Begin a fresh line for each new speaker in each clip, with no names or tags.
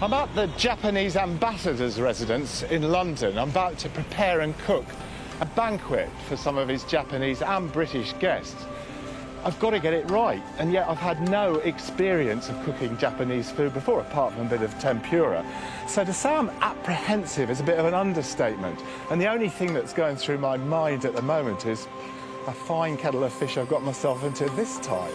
I'm at the Japanese ambassador's residence in London. I'm about to prepare and cook a banquet for some of his Japanese and British guests. I've got to get it right, and yet I've had no experience of cooking Japanese food before, apart from a bit of tempura. So to say I'm apprehensive is a bit of an understatement, and the only thing that's going through my mind at the moment is a fine kettle of fish I've got myself into this time.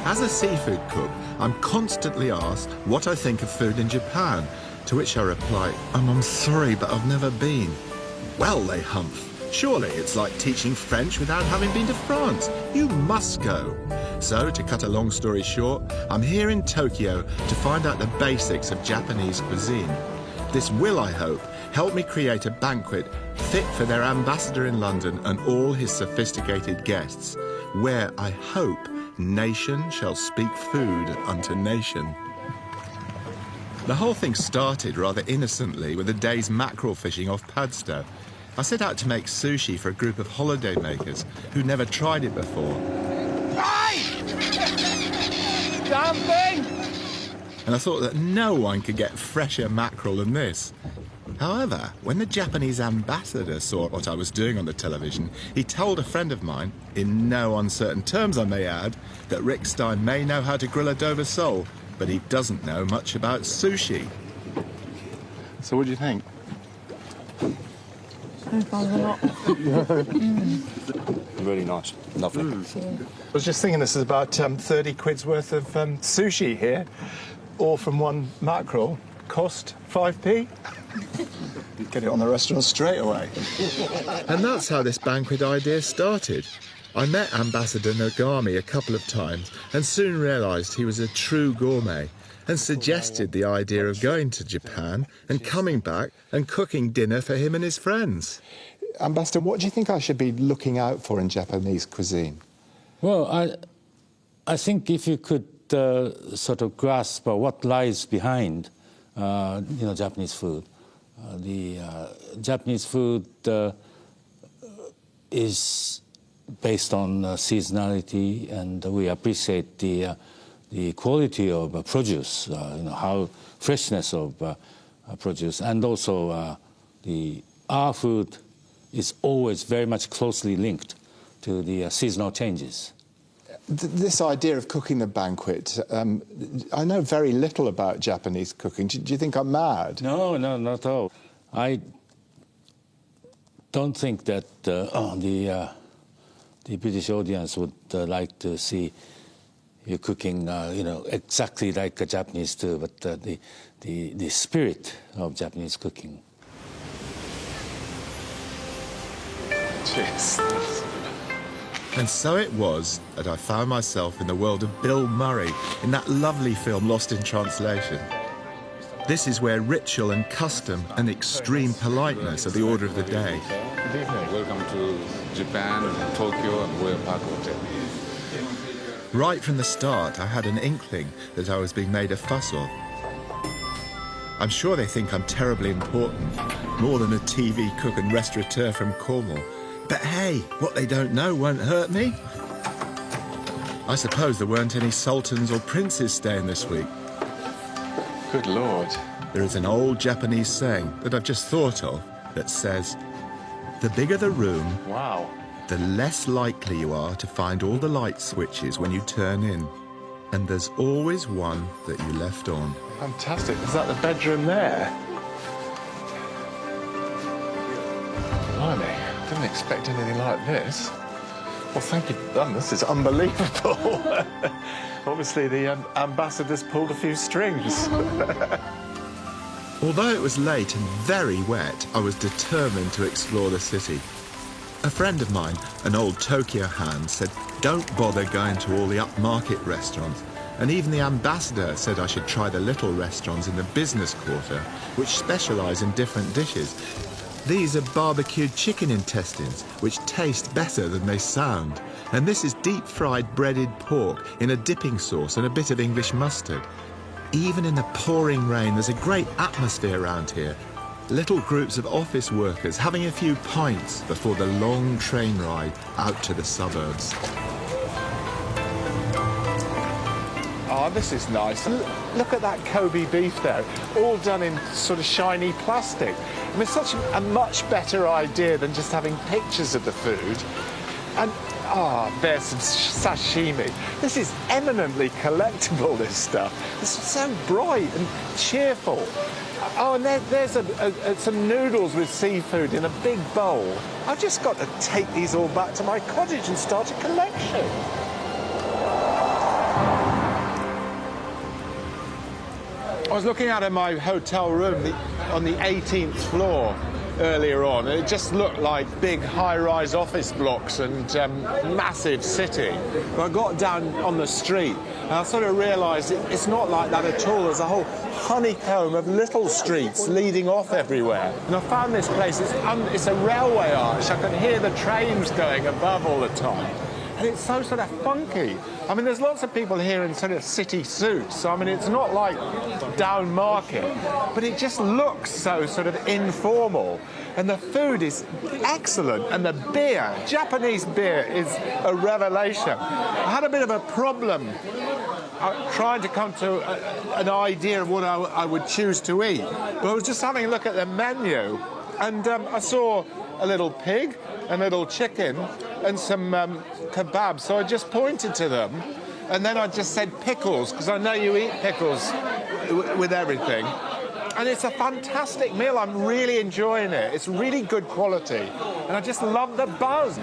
As a seafood cook, I'm constantly asked what I think of food in Japan, to which I reply, I'm sorry, but I've never been. Well, they humph. Surely it's like teaching French without having been to France. You must go. So, to cut a long story short, I'm here in Tokyo to find out the basics of Japanese cuisine. This will, I hope, help me create a banquet fit for their ambassador in London and all his sophisticated guests, where I hope nation shall speak food unto nation. The whole thing started rather innocently with a day's mackerel fishing off Padstow. I set out to make sushi for a group of holiday makers who'd never tried it before.
Hey! Damn thing!
And I thought that no one could get fresher mackerel than this. However, when the Japanese ambassador saw what I was doing on the television, he told a friend of mine, in no uncertain terms I may add, that Rick Stein may know how to grill a Dover sole, but he doesn't know much about sushi.
So what do you think?
Really nice, lovely.
I was just thinking this is about 30 quid's worth of sushi here, all from one mackerel. Cost 5p.
Get it on the restaurant straight away.
And that's how this banquet idea started. I met Ambassador Nogami a couple of times and soon realised he was a true gourmet and suggested the idea of going to Japan and coming back and cooking dinner for him and his friends.
Ambassador, what do you think I should be looking out for in Japanese cuisine?
Well, I think if you could sort of grasp what lies behind Japanese food. The Japanese food is based on seasonality, and we appreciate the quality of produce, how freshness of produce, and also our food is always very much closely linked to the seasonal changes.
This idea of cooking the banquet, I know very little about Japanese cooking. Do you think I'm mad?
No, not at all. I don't think that the British audience would like to see you cooking, exactly like a Japanese do, but the spirit of Japanese cooking.
Cheers.
And so it was that I found myself in the world of Bill Murray in that lovely film Lost in Translation. This is where ritual and custom and extreme politeness are the order of the day.
Good evening.
Welcome to Japan, Tokyo, and Royal Park Hotel.
Right from the start, I had an inkling that I was being made a fuss of. I'm sure they think I'm terribly important, more than a TV cook and restaurateur from Cornwall. But hey, what they don't know won't hurt me. I suppose there weren't any sultans or princes staying this week.
Good Lord.
There is an old Japanese saying that I've just thought of that says, the bigger the room,
Wow.
the less likely you are to find all the light switches when you turn in. And there's always one that you left on.
Fantastic. Is that the bedroom there? Blimey, I didn't expect anything like this. Well, thank you. This is unbelievable. Obviously, the ambassador's pulled a few strings.
Although it was late and very wet, I was determined to explore the city. A friend of mine, an old Tokyo hand, said, don't bother going to all the upmarket restaurants. And even the ambassador said I should try the little restaurants in the business quarter, which specialise in different dishes. These are barbecued chicken intestines, which taste better than they sound. And this is deep-fried breaded pork in a dipping sauce and a bit of English mustard. Even in the pouring rain, there's a great atmosphere around here. Little groups of office workers having a few pints before the long train ride out to the suburbs.
Oh, this is nice. Look at that Kobe beef there, all done in sort of shiny plastic. I mean, it's such a much better idea than just having pictures of the food. And, there's some sashimi. This is eminently collectible, this stuff. It's so bright and cheerful. Oh, and there's some noodles with seafood in a big bowl. I've just got to take these all back to my cottage and start a collection. I was looking out of my hotel room on the 18th floor earlier on, and it just looked like big high-rise office blocks and massive city. But I got down on the street and I sort of realised it's not like that at all. There's a whole honeycomb of little streets leading off everywhere. And I found this place, it's a railway arch. I can hear the trains going above all the time. And it's so sort of funky. I mean, there's lots of people here in sort of city suits, so I mean, it's not like down market, but it just looks so sort of informal. And the food is excellent, and the beer, Japanese beer, is a revelation. I had a bit of a problem trying to come to an idea of what I would choose to eat, but I was just having a look at the menu, and I saw a little pig, a little chicken, and some kebabs, so I just pointed to them, and then I just said pickles, because I know you eat pickles with everything. And it's a fantastic meal. I'm really enjoying it. It's really good quality, and I just love the buzz.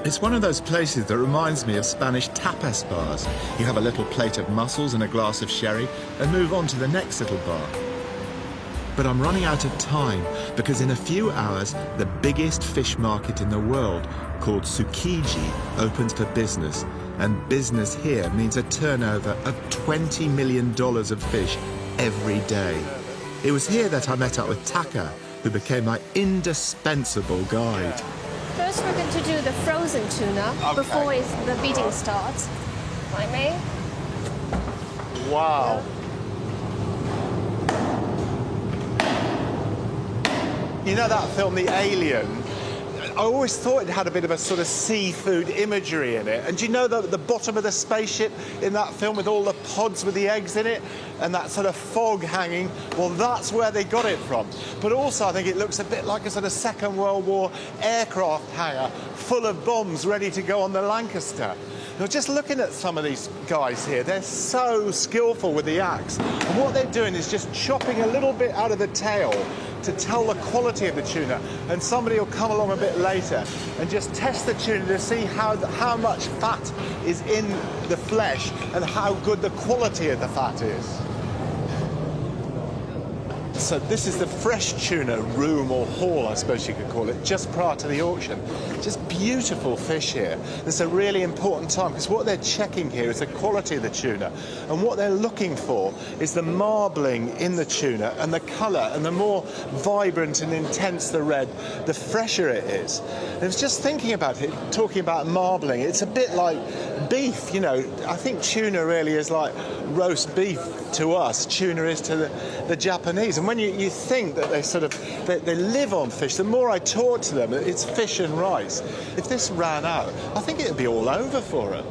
It's one of those places that reminds me of Spanish tapas bars. You have a little plate of mussels and a glass of sherry and move on to the next little bar. But I'm running out of time because in a few hours, the biggest fish market in the world, called Tsukiji, opens for business. And business here means a turnover of $20 million of fish every day. It was here that I met up with Taka, who became my indispensable guide.
First, we're going to do the frozen tuna before the beating starts. If I may.
Wow. You know that film, The Alien? I always thought it had a bit of a sort of seafood imagery in it. And do you know that the bottom of the spaceship in that film with all the pods with the eggs in it and that sort of fog hanging? Well, that's where they got it from. But also, I think it looks a bit like a sort of Second World War aircraft hangar full of bombs ready to go on the Lancaster. Now, just looking at some of these guys here, they're so skillful with the axe. And what they're doing is just chopping a little bit out of the tail to tell the quality of the tuna, and somebody will come along a bit later and just test the tuna to see how much fat is in the flesh and how good the quality of the fat is. So this is the fresh tuna room or hall, I suppose you could call it, just prior to the auction. Just beautiful fish here. It's a really important time because what they're checking here is the quality of the tuna, and what they're looking for is the marbling in the tuna and the colour, and the more vibrant and intense the red, the fresher it is. And I was just thinking about it, talking about marbling, it's a bit like beef, you know. I think tuna really is like roast beef to us, tuna is to the Japanese. And when you think that they live on fish, the more I talk to them, it's fish and rice. If this ran out, I think it would be all over for them.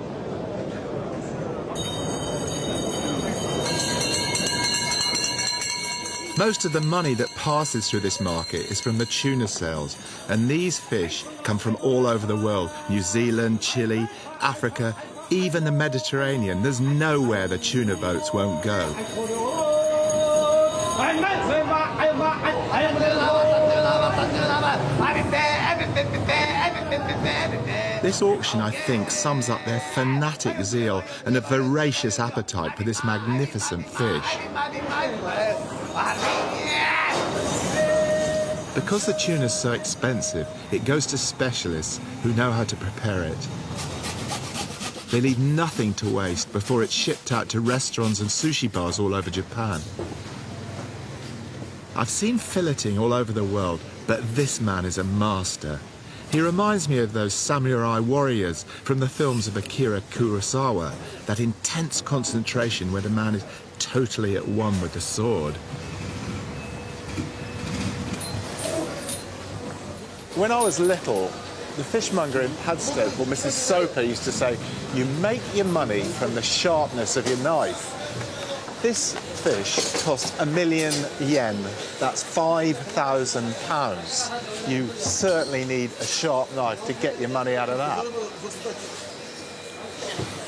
Most of the money that passes through this market is from the tuna sales, and these fish come from all over the world: New Zealand, Chile, Africa, even the Mediterranean. There's nowhere the tuna boats won't go. This auction, I think, sums up their fanatic zeal and a voracious appetite for this magnificent fish. Because the tuna's so expensive, it goes to specialists who know how to prepare it. They leave nothing to waste before it's shipped out to restaurants and sushi bars all over Japan. I've seen filleting all over the world, but this man is a master. He reminds me of those samurai warriors from the films of Akira Kurosawa, that intense concentration where the man is totally at one with the sword.
When I was little, the fishmonger in Padstow, or Mrs. Soper, used to say, you make your money from the sharpness of your knife. This fish cost £1,000,000 yen. That's £5,000. You certainly need a sharp knife to get your money out of that.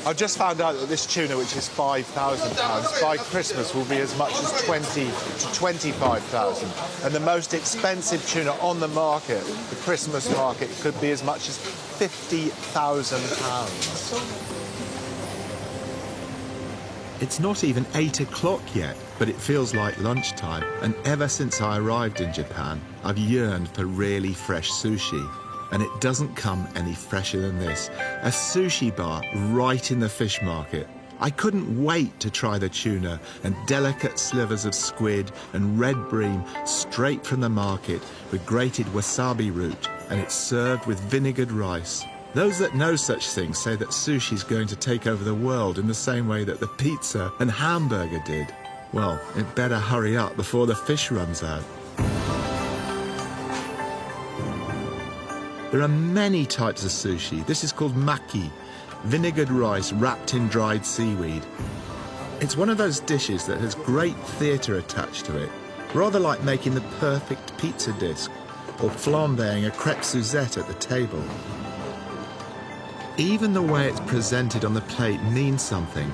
I've just found out that this tuna, which is £5,000, by Christmas will be as much as 20 to 25,000. And the most expensive tuna on the market, the Christmas market, could be as much as £50,000.
It's not even 8 o'clock yet, but it feels like lunchtime. And ever since I arrived in Japan, I've yearned for really fresh sushi. And it doesn't come any fresher than this. A sushi bar right in the fish market. I couldn't wait to try the tuna and delicate slivers of squid and red bream straight from the market with grated wasabi root, and it's served with vinegared rice. Those that know such things say that sushi's going to take over the world in the same way that the pizza and hamburger did. Well, it better hurry up before the fish runs out. There are many types of sushi. This is called maki, vinegared rice wrapped in dried seaweed. It's one of those dishes that has great theatre attached to it, rather like making the perfect pizza disc or flambeing a crepe Suzette at the table. Even the way it's presented on the plate means something.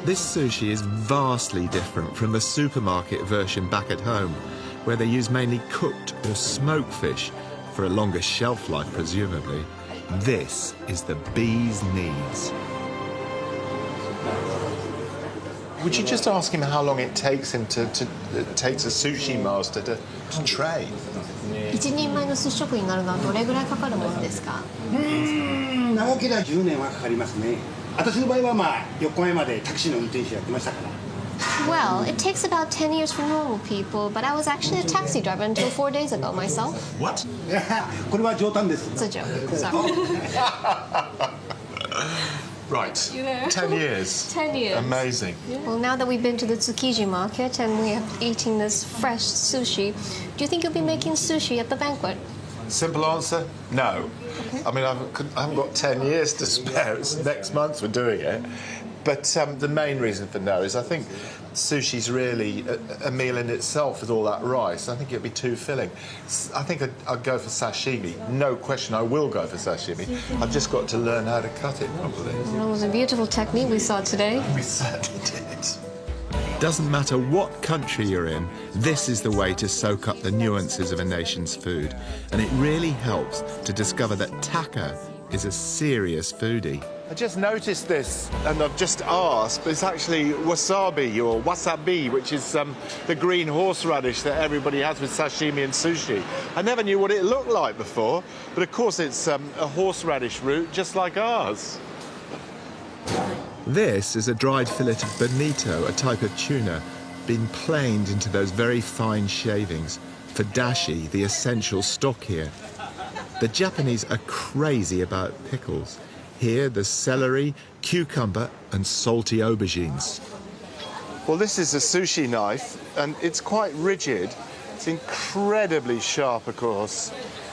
This sushi is vastly different from the supermarket version back at home, where they use mainly cooked or smoked fish for a longer shelf life, presumably. This is the bee's knees.
Would you just ask him how long it takes him it takes a sushi master to train?
一人前の寿司職人になるのはどれぐらいかかるものですか？
長ければ10年はかかりますね。私の場合は4日前までタクシーの運転手やってましたから。
Well, it takes about 10 years for normal people, but I was actually a taxi driver until 4 days ago myself.
What?
これは冗談です。
It's a joke. Sorry.
Right. 10 years.
10 years.
Amazing.
Well, now that we've been to the Tsukiji market and we are eating this fresh sushi, do you think you'll be making sushi at the banquet?
Simple answer, no.
Okay.
I mean, I haven't got 10 years to spare. It's next month we're doing it. But the main reason for no is I think sushi's really a meal in itself with all that rice. I think it'd be too filling. I think I'd go for sashimi. No question, I will go for sashimi. I've just got to learn how to cut it properly.
It was a beautiful technique we saw today.
We certainly did.
Doesn't matter what country you're in, this is the way to soak up the nuances of a nation's food. And it really helps to discover that Taka is a serious foodie.
I just noticed this, and I've just asked, but it's actually wasabi, or wasabi, which is the green horseradish that everybody has with sashimi and sushi. I never knew what it looked like before, but of course it's a horseradish root just like ours.
This is a dried fillet of bonito, a type of tuna, being planed into those very fine shavings for dashi, the essential stock here. The Japanese are crazy about pickles. Here, there's celery, cucumber, and salty aubergines.
Well, this is a sushi knife, and it's quite rigid. It's incredibly sharp, of course.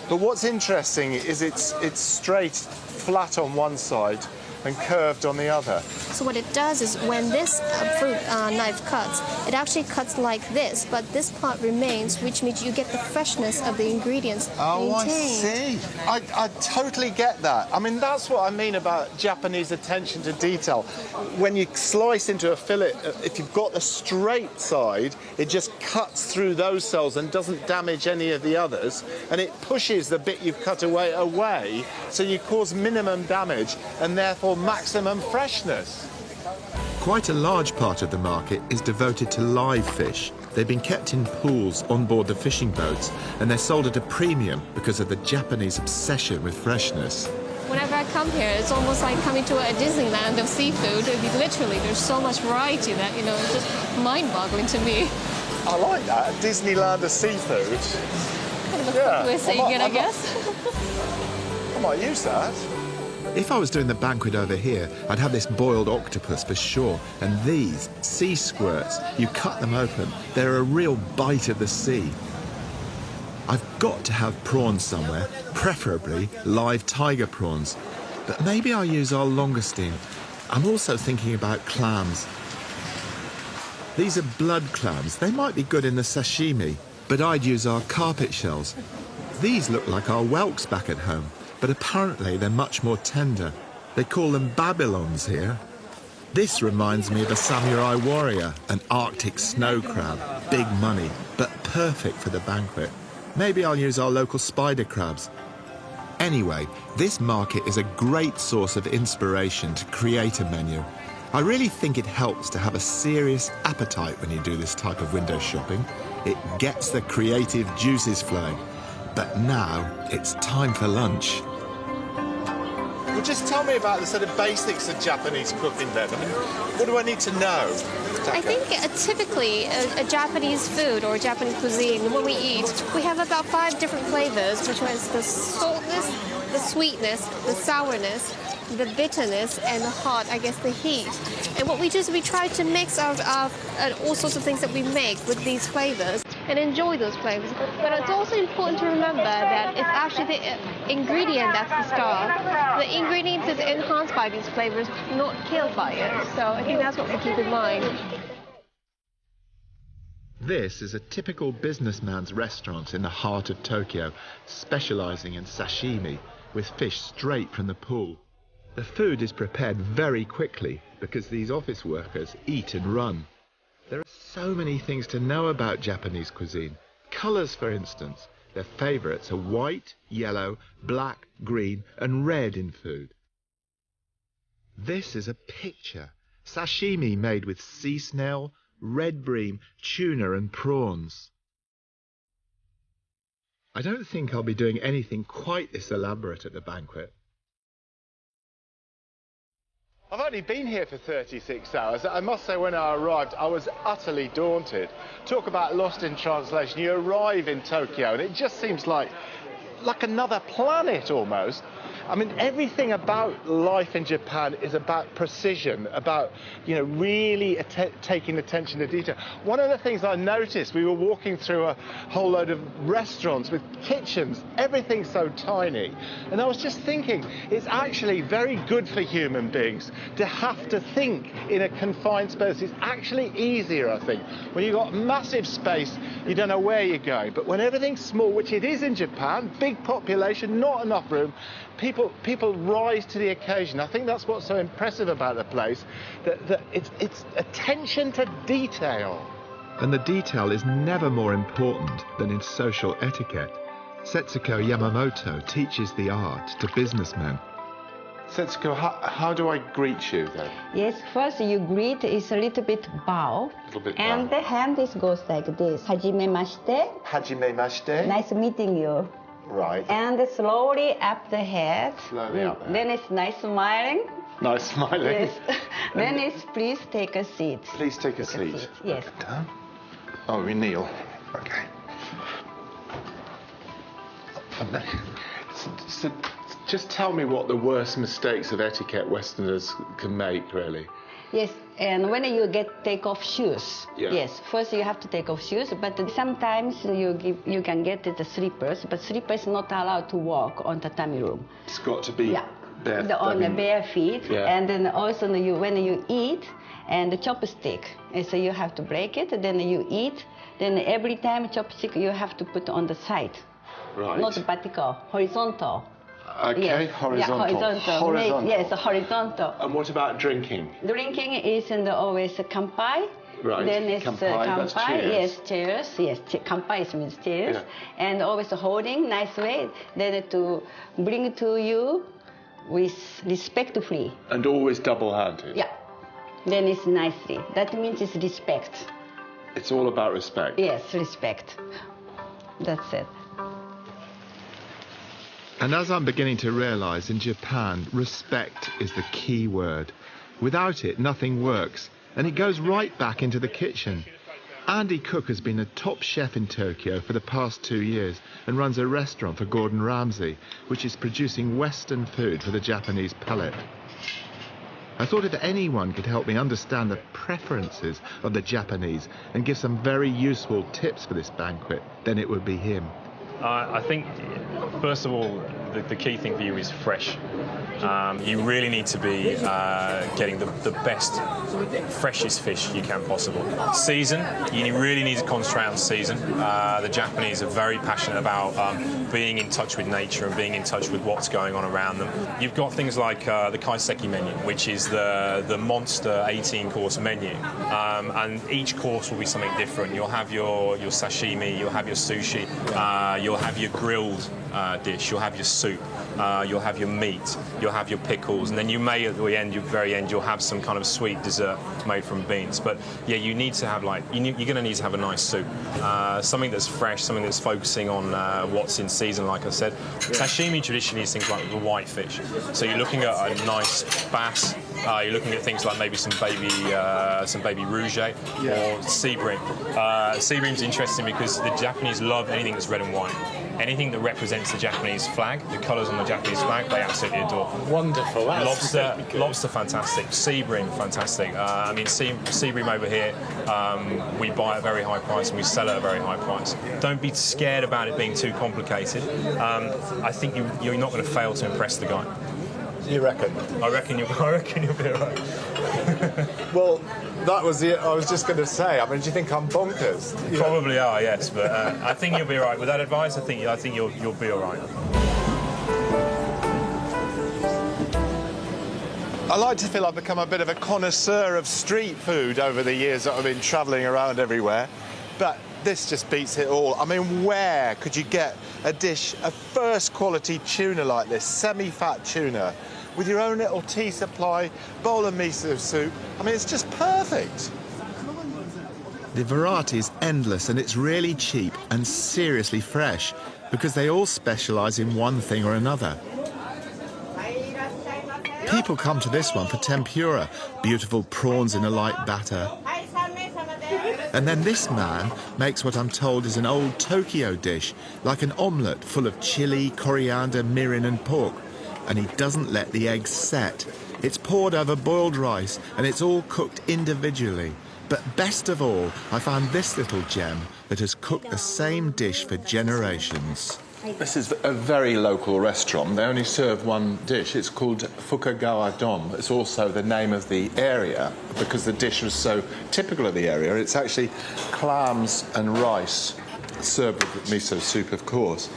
But what's interesting is it's straight, flat on one side, and curved on the other.
So what it does is when this fruit knife cuts, it actually cuts like this, but this part remains, which means you get the freshness of the ingredients
Oh, I
maintained.
see. I totally get that. I mean, that's what I mean about Japanese attention to detail. When you slice into a fillet, if you've got the straight side, it just cuts through those cells and doesn't damage any of the others, and it pushes the bit you've cut away, so you cause minimum damage and therefore maximum freshness.
Quite a large part of the market is devoted to live fish. They've been kept in pools on board the fishing boats, and they're sold at a premium because of the Japanese obsession with freshness.
Whenever I come here, it's almost like coming to a Disneyland of seafood. I mean, literally, there's so much variety that, it's just mind-boggling to me.
I like that. Disneyland of seafood. Yeah,
We're saying it, I guess.
I might use that.
If I was doing the banquet over here, I'd have this boiled octopus for sure. And these sea squirts, you cut them open, they're a real bite of the sea. I've got to have prawns somewhere, preferably live tiger prawns. But maybe I'll use our langoustine. I'm also thinking about clams. These are blood clams. They might be good in the sashimi, but I'd use our carpet shells. These look like our whelks back at home, but apparently they're much more tender. They call them Babylons here. This reminds me of a samurai warrior, an Arctic snow crab. Big money, but perfect for the banquet. Maybe I'll use our local spider crabs. Anyway, this market is a great source of inspiration to create a menu. I really think it helps to have a serious appetite when you do this type of window shopping. It gets the creative juices flowing. But now it's time for lunch.
Well, just tell me about the sort of basics of Japanese cooking then. I mean, what do I need to know?
I think typically a Japanese food or Japanese cuisine, when we eat, we have about 5 different flavors, which was the saltness, the sweetness, the sourness, the bitterness, and the hot, I guess the heat. And what we do is we try to mix all sorts of things that we make with these flavors and enjoy those flavors. But it's also important to remember that it's actually the ingredient that's the star. The ingredient is enhanced by these flavors, not killed by it. So I think that's what we keep in mind.
This is a typical businessman's restaurant in the heart of Tokyo, specialising in sashimi, with fish straight from the pool. The food is prepared very quickly because these office workers eat and run. There are so many things to know about Japanese cuisine. Colours, for instance. Their favourites are white, yellow, black, green and red in food. This is a picture. Sashimi made with sea snail, red bream, tuna and prawns. I don't think I'll be doing anything quite this elaborate at the banquet.
I've only been here for 36 hours. I must say when I arrived, I was utterly daunted. Talk about lost in translation. You arrive in Tokyo and it just seems like another planet almost. I mean, everything about life in Japan is about precision, about, really taking attention to detail. One of the things I noticed, we were walking through a whole load of restaurants with kitchens, everything's so tiny. And I was just thinking, it's actually very good for human beings to have to think in a confined space. It's actually easier, I think. When you've got massive space, you don't know where you're going. But when everything's small, which it is in Japan, big population, not enough room, people rise to the occasion. I think that's what's so impressive about the place, that it's attention to detail.
And the detail is never more important than in social etiquette. Setsuko Yamamoto teaches the art to businessmen.
Setsuko, how do I greet you then?
Yes, first you greet is a little bit bow. And the hand goes like this. Hajimemashite.
Hajimemashite.
Nice meeting you.
Right.
And slowly up the head.
Slowly up there.
Then it's nice smiling.
Nice smiling.
Yes. Then it's please take a seat.
Please take a seat.
Yes.
Down. Oh, we kneel. Okay. So just tell me what the worst mistakes of etiquette Westerners can make, really.
Yes, and when you take off shoes,
yeah.
Yes, first you have to take off shoes, but sometimes you can get the slippers, but slippers not allowed to walk on tatami room.
It's got to be bare,
on the bare feet,
yeah.
And then also when you eat, and the chopstick, and so you have to break it, then you eat, then every time chopstick you have to put on the side.
Right.
Not vertical, horizontal.
Okay,
yes.
horizontal.
Yeah, horizontal. Yes, horizontal.
And what about drinking?
Drinking is always kanpai.
Right.
Then it's
kanpai, that's
kanpai.
cheers.
Yes, cheers. Yes, kanpai means cheers.
Yeah.
And always holding nice way. Then to bring to you with respectfully.
And always double-handed.
Yeah. Then it's nicely. That means it's respect.
It's all about respect.
Yes, respect. That's it.
And as I'm beginning to realise, in Japan, respect is the key word. Without it, nothing works. And it goes right back into the kitchen. Andy Cook has been a top chef in Tokyo for the past 2 years and runs a restaurant for Gordon Ramsay, which is producing Western food for the Japanese palate. I thought if anyone could help me understand the preferences of the Japanese and give some very useful tips for this banquet, then it would be him.
I think, first of all, the key thing for you is fresh. You really need to be getting the best, freshest fish you can possible. Season, you really need to concentrate on season. The Japanese are very passionate about being in touch with nature and being in touch with what's going on around them. You've got things like the kaiseki menu, which is the monster 18-course menu, and each course will be something different. You'll have your sashimi, you'll have your sushi, you'll have your grilled dish, you'll have your soup, you'll have your meat, you'll have your pickles, and then you may at the very end you'll have some kind of sweet dessert made from beans. But yeah, you need to have you're going to need to have a nice soup, something that's fresh, something that's focusing on what's in season. Like I said, sashimi traditionally is things like the white fish. So you're looking at a nice bass. You're looking at things like maybe some baby rouge or sea bream. Sea bream's interesting because the Japanese love anything that's red and white. Anything that represents the Japanese flag, the colours on the Japanese flag, they absolutely adore.
Wonderful.
Lobster, fantastic. Sea bream, fantastic. I mean, sea bream over here, we buy at a very high price and we sell at a very high price. Don't be scared about it being too complicated. I think you're not going to fail to impress the guy.
You reckon?
I reckon you'll be all right.
Well, that was it. I was just going to say. I mean, do you think I'm bonkers?
You probably are, yes, but I think you'll be all right. With that advice, I think you'll be all right.
I like to feel I've become a bit of a connoisseur of street food over the years that I've been travelling around everywhere, but this just beats it all. I mean, where could you get a dish of first quality tuna like this, semi-fat tuna, with your own little tea supply, bowl of miso soup? I mean, it's just perfect.
The variety is endless and it's really cheap and seriously fresh because they all specialise in one thing or another. People come to this one for tempura, beautiful prawns in a light batter. And then this man makes what I'm told is an old Tokyo dish, like an omelette full of chili, coriander, mirin and pork. And he doesn't let the eggs set. It's poured over boiled rice and it's all cooked individually. But best of all, I found this little gem that has cooked the same dish for generations. This is a very local restaurant. They only serve one dish. It's called Fukagawa Dom. It's also the name of the area because the dish was so typical of the area. It's actually clams and rice served with miso soup, of course.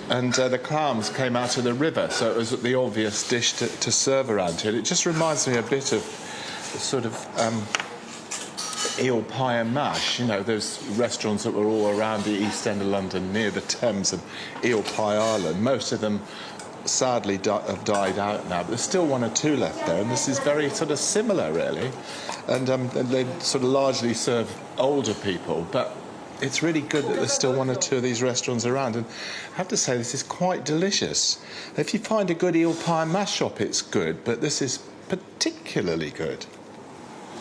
And the clams came out of the river, so it was the obvious dish to serve around here. It just reminds me a bit of sort of eel pie and mash. You know, those restaurants that were all around the East End of London near the Thames and Eel Pie Island. Most of them sadly have died out now, but there's still one or two left there, and this is very sort of similar, really. And they sort of largely serve older people, but it's really good that there's still one or two of these restaurants around, and I have to say this is quite delicious. If you find a good eel pie and mash shop, it's good, but this is particularly good.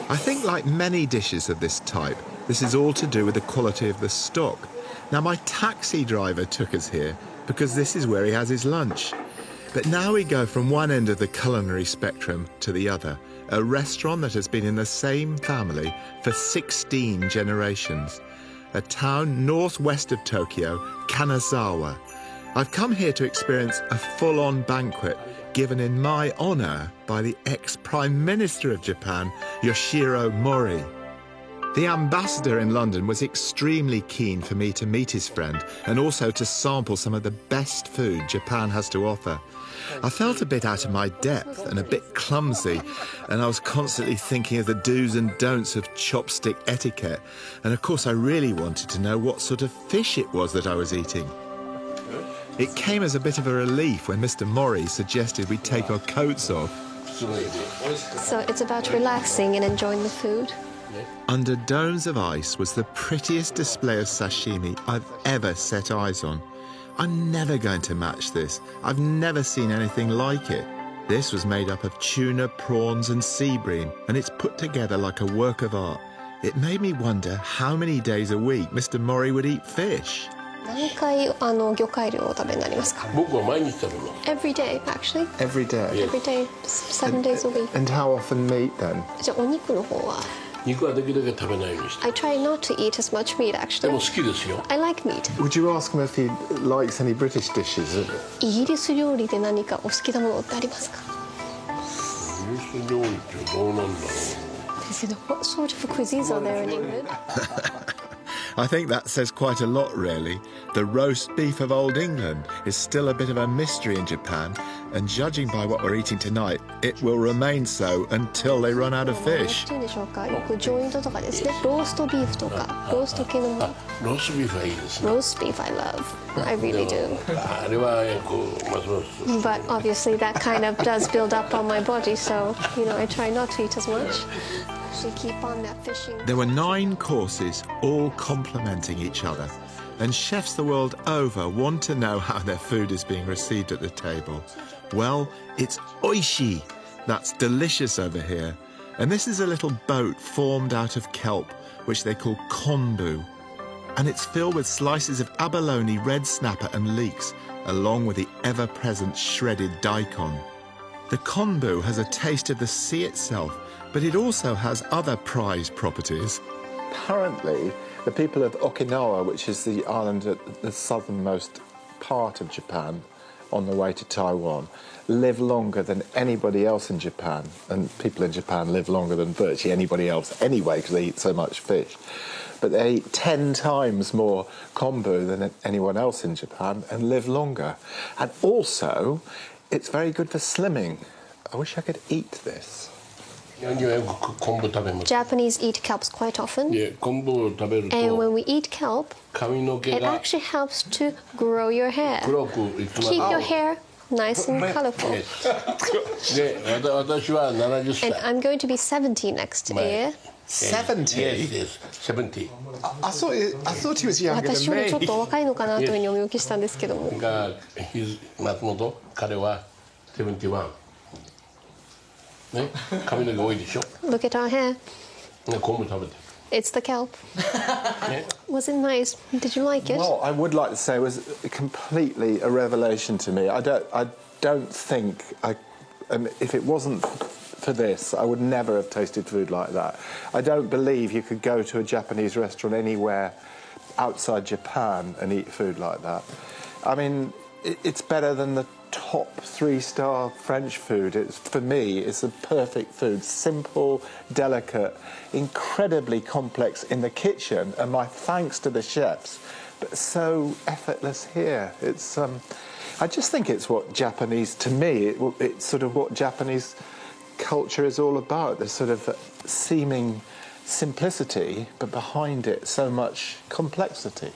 I think, like many dishes of this type, this is all to do with the quality of the stock. Now, my taxi driver took us here because this is where he has his lunch. But now we go from one end of the culinary spectrum to the other, a restaurant that has been in the same family for 16 generations. A town northwest of Tokyo, Kanazawa. I've come here to experience a full-on banquet given in my honour by the ex-Prime Minister of Japan, Yoshiro Mori. The ambassador in London was extremely keen for me to meet his friend and also to sample some of the best food Japan has to offer. I felt a bit out of my depth and a bit clumsy, and I was constantly thinking of the do's and don'ts of chopstick etiquette. And of course I really wanted to know what sort of fish it was that I was eating. It came as a bit of a relief when Mr. Mori suggested we take our coats off.
So it's about relaxing and enjoying the food.
Under domes of ice was the prettiest display of sashimi I've ever set eyes on. I'm never going to match this. I've never seen anything like it. This was made up of tuna, prawns and sea bream, and it's put together like a work of art. It made me wonder how many days a week Mr. Mori would eat fish.
何回魚介類をお食べになりますか？
僕は毎日食べます。
Every day, actually.
Every day.
Every day, 7 days a week.
And how often meat then?
じゃあお肉の方は
肉はできるだけ食べないようにして。
I try not to eat as much meat,
で
actually.
も好きですよ。
I like meat.
Would you ask him if he likes any British dishes?
イギリス料理で何かお好きなものってありますか？
イギリス料理ってどうなんだろう。
What sort of cuisines are there in England?
I think that says quite a lot, really. The roast beef of Old England is still a bit of a mystery in Japan, and judging by what we're eating tonight, it will remain so until they run out of
なん
fish.
ていうんでしょうか。よくジョイントとかですね。ローストビーフとか、ロースト系のもの。
ローストビーフはいいですね。
ローストビーフ I love. I really do.
あれはこうますます。
But obviously that kind of does build up on my body, so I try not to eat as much. Actually keep on that fishing.
There were 9 courses, all complementing each other. And chefs the world over want to know how their food is being received at the table. Well, it's oishi. That's delicious over here. And this is a little boat formed out of kelp, which they call konbu. And it's filled with slices of abalone, red snapper and leeks, along with the ever-present shredded daikon. The konbu has a taste of the sea itself, but it also has other prized properties.
Apparently, the people of Okinawa, which is the island at the southernmost part of Japan, on the way to Taiwan, live longer than anybody else in Japan. And people in Japan live longer than virtually anybody else anyway, because they eat so much fish. But they eat 10 times more kombu than anyone else in Japan and live longer. And also, it's very good for slimming. I wish I could eat this.
何はよく昆布食べます。
Japanese eat kelps quite often.
で、昆布を食べる
And when
と
we eat kelp,
髪の毛
it
が
actually helps to grow your hair.
黒くいきます。
Keep your hair nice and colorful.
で、私は70歳。
And I'm going to be 70 next year.
70?
Yes, 70.
I thought he was younger
私よ
than
りちょっ
me.
とお若いのかなというふうにお見受けしたんですけども。
が、松本、彼は71。ね、髪の毛多いでしょ。
Look at our hair.
ね、昆布食べて。
It's the kelp.
ね。
Was it nice? Did you like it?
Well, I would like to say it was completely a revelation to me. I don't think if it wasn't for this, I would never have tasted food like that. I don't believe you could go to a Japanese restaurant anywhere outside Japan and eat food like that. I mean, it's better than the top 3-star French food. For me, it's a perfect food. Simple, delicate, incredibly complex in the kitchen, and my thanks to the chefs, but so effortless here. It's I just think it's what Japanese, to me, it's sort of what Japanese culture is all about. This sort of seeming simplicity, but behind it so much complexity.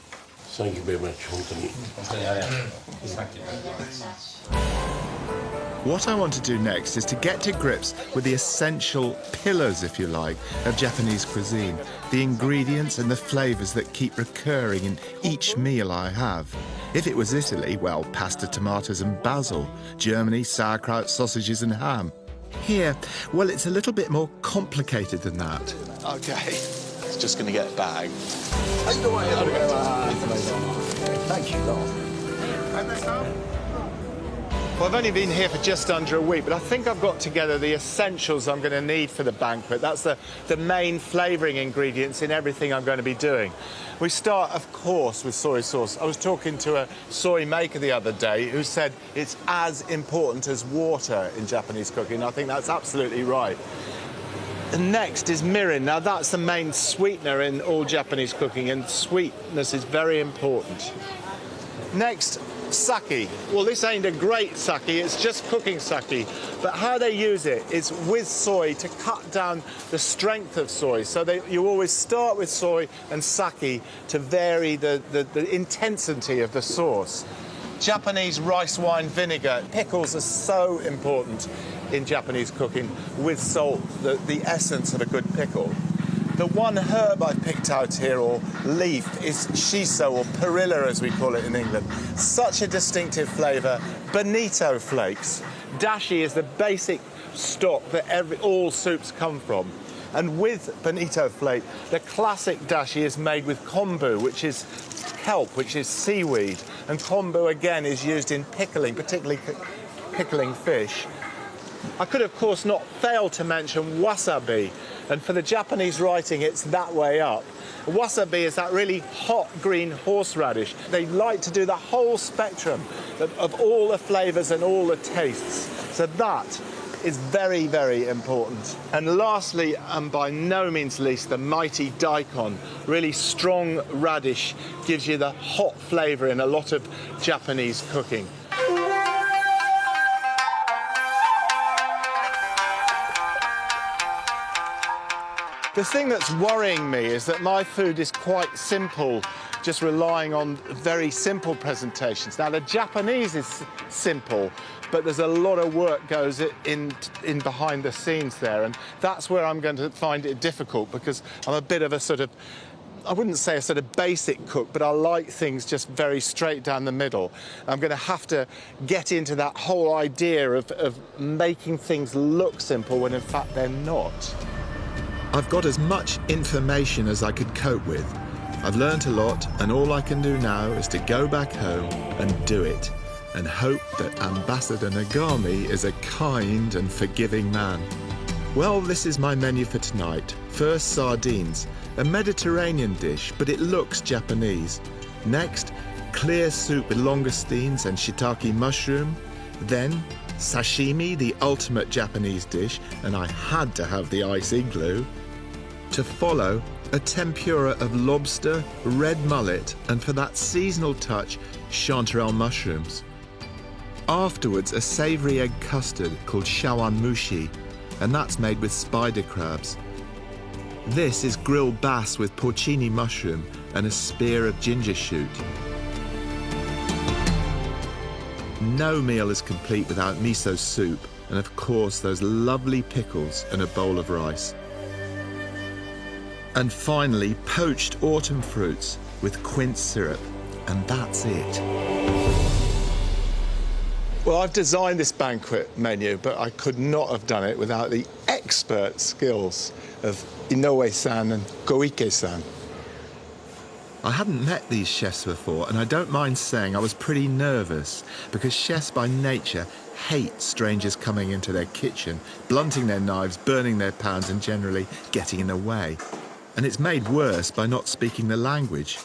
Thank you very much, 本当に。
What I want to do next is to get to grips with the essential pillars, if you like, of Japanese cuisine, the ingredients and the flavours that keep recurring in each meal I have. If it was Italy, well, pasta, tomatoes and basil. Germany, sauerkraut, sausages and ham. Here, well, it's a little bit more complicated than that.
Okay, it's just going to get a bag.
Thank you, Lord. Well, I've only been here for just under a week, but I think I've got together the essentials I'm going to need for the banquet. That's the main flavouring ingredients in everything I'm going to be doing. We start, of course, with soy sauce. I was talking to a soy maker the other day who said it's as important as water in Japanese cooking. I think that's absolutely right. And next is mirin. Now, that's the main sweetener in all Japanese cooking, and sweetness is very important. Next, sake. Well, this ain't a great sake, it's just cooking sake. But how they use it is with soy to cut down the strength of soy. So you always start with soy and sake to vary the intensity of the sauce. Japanese rice wine vinegar. Pickles are so important in Japanese cooking with salt, the essence of a good pickle. The one herb I picked out here, or leaf, is shiso, or perilla as we call it in England. Such a distinctive flavour. Bonito flakes. Dashi is the basic stock that all soups come from. And with bonito flake, the classic dashi is made with kombu, which is kelp, which is seaweed. And kombu, again, is used in pickling, particularly pickling fish. I could, of course, not fail to mention wasabi. And for the Japanese writing, it's that way up. Wasabi is that really hot green horseradish. They like to do the whole spectrum of all the flavours and all the tastes. So that is very, very important. And lastly, and by no means least, the mighty daikon. Really strong radish gives you the hot flavour in a lot of Japanese cooking. The thing that's worrying me is that my food is quite simple, just relying on very simple presentations. Now, the Japanese is simple, but there's a lot of work goes in behind the scenes there, and that's where I'm going to find it difficult, because I'm a bit of a sort of, I wouldn't say a sort of basic cook, but I like things just very straight down the middle. I'm going to have to get into that whole idea of making things look simple when in fact they're not.
I've got as much information as I could cope with. I've learnt a lot, and all I can do now is to go back home and do it, and hope that Ambassador Nagami is a kind and forgiving man. Well, this is my menu for tonight. First, sardines, a Mediterranean dish, but it looks Japanese. Next, clear soup with langoustines and shiitake mushroom. Then, sashimi, the ultimate Japanese dish, and I had to have the ice igloo. To follow, a tempura of lobster, red mullet, and for that seasonal touch, chanterelle mushrooms. Afterwards, a savoury egg custard called shawanmushi, and that's made with spider crabs. This is grilled bass with porcini mushroom and a spear of ginger shoot. No meal is complete without miso soup, and of course those lovely pickles and a bowl of rice. And finally, poached autumn fruits with quince syrup, and that's it.
Well, I've designed this banquet menu, but I could not have done it without the expert skills of Inoue-san and Koike-san.
I hadn't met these chefs before, and I don't mind saying I was pretty nervous, because chefs by nature hate strangers coming into their kitchen, blunting their knives, burning their pans, and generally getting in the way. And it's made worse by not speaking the language.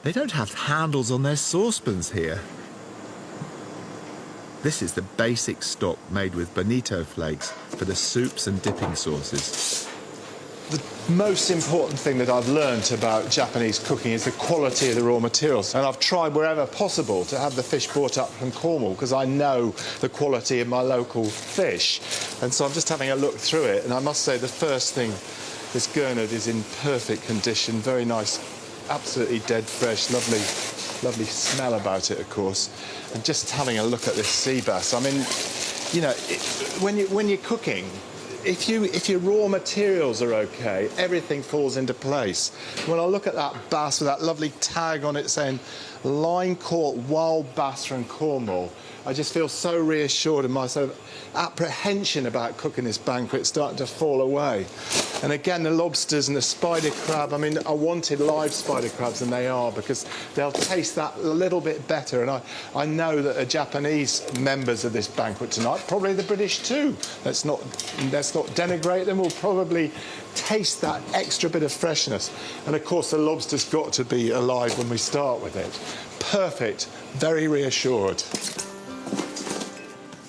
They don't have handles on their saucepans here. This is the basic stock made with bonito flakes for the soups and dipping sauces.
The most important thing that I've learned about Japanese cooking is the quality of the raw materials. And I've tried wherever possible to have the fish brought up from Cornwall, because I know the quality of my local fish. And so I'm just having a look through it, and I must say the first thing, this gurnard is in perfect condition, very nice, absolutely dead fresh, lovely smell about it, of course. And just having a look at this sea bass, I mean, you know, when you're cooking, if your raw materials are okay, everything falls into place. When I look at that bass with that lovely tag on it saying line caught wild bass from Cornwall, I just feel so reassured, and my sort of apprehension about cooking this banquet starting to fall away. And again, the lobsters and the spider crab, I mean, I wanted live spider crabs, and they are, because they'll taste that a little bit better. And I know that the Japanese members of this banquet tonight, probably the British too, let's not denigrate them, will probably taste that extra bit of freshness. And of course, the lobster's got to be alive when we start with it. Perfect, very reassured.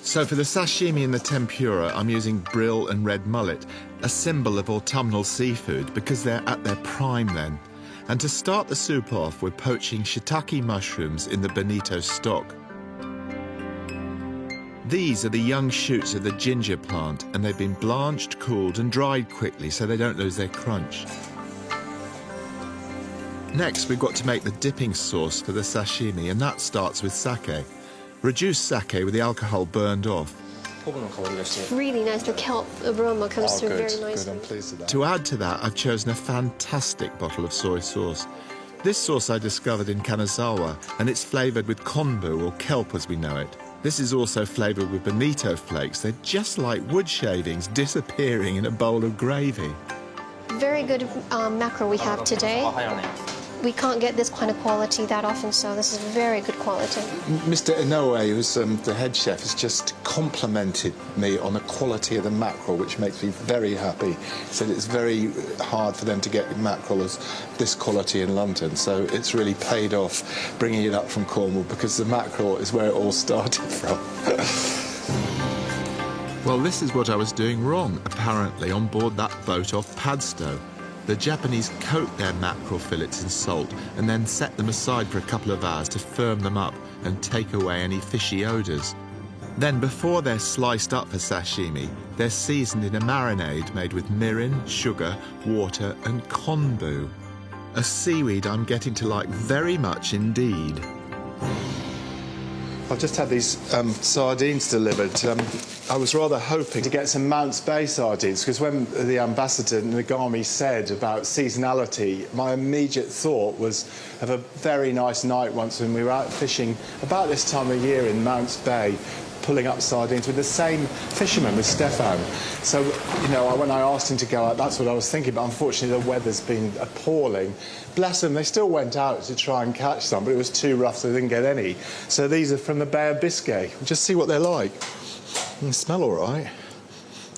So for the sashimi and the tempura, I'm using brill and red mullet, a symbol of autumnal seafood because they're at their prime then. And to start the soup off, we're poaching shiitake mushrooms in the bonito stock. These are the young shoots of the ginger plant, and they've been blanched, cooled and dried quickly so they don't lose their crunch. Next, we've got to make the dipping sauce for the sashimi, and that starts with sake. Reduced sake with the alcohol burned off.
Really nice. The kelp aroma comes through very nicely.
Good, I'm pleased with that.
To add to that, I've chosen a fantastic bottle of soy sauce. This sauce I discovered in Kanazawa, and it's flavoured with konbu, or kelp as we know it. This is also flavoured with bonito flakes. They're just like wood shavings disappearing in a bowl of gravy.
very good mackerel we have today. We can't get this kind of quality that often, so this is very good quality.
Mr. Inoue, who's the head chef, has just complimented me on the quality of the mackerel, which makes me very happy. He said it's very hard for them to get mackerel as this quality in London, so it's really paid off bringing it up from Cornwall, because the mackerel is where it all started from. Well, this is what I was doing wrong, apparently, on board that boat off Padstow. The Japanese coat their mackerel fillets in salt and then set them aside for a couple of hours to firm them up and take away any fishy odours. Then, before they're sliced up for sashimi, they're seasoned in a marinade made with mirin, sugar, water and konbu. A seaweed I'm getting to like very much indeed. I've just had these sardines delivered. I was rather hoping to get some Mounts Bay sardines, because when the ambassador Nagami said about seasonality, my immediate thought was of a very nice night once when we were out fishing about this time of year in Mounts Bay, pulling up sardines with the same fisherman, with Stefan. So, you know, when I asked him to go out, that's what I was thinking, but unfortunately the weather's been appalling. Bless them, they still went out to try and catch some, but it was too rough, so they didn't get any. So these are from the Bay of Biscay. Just see what they're like. They smell all right.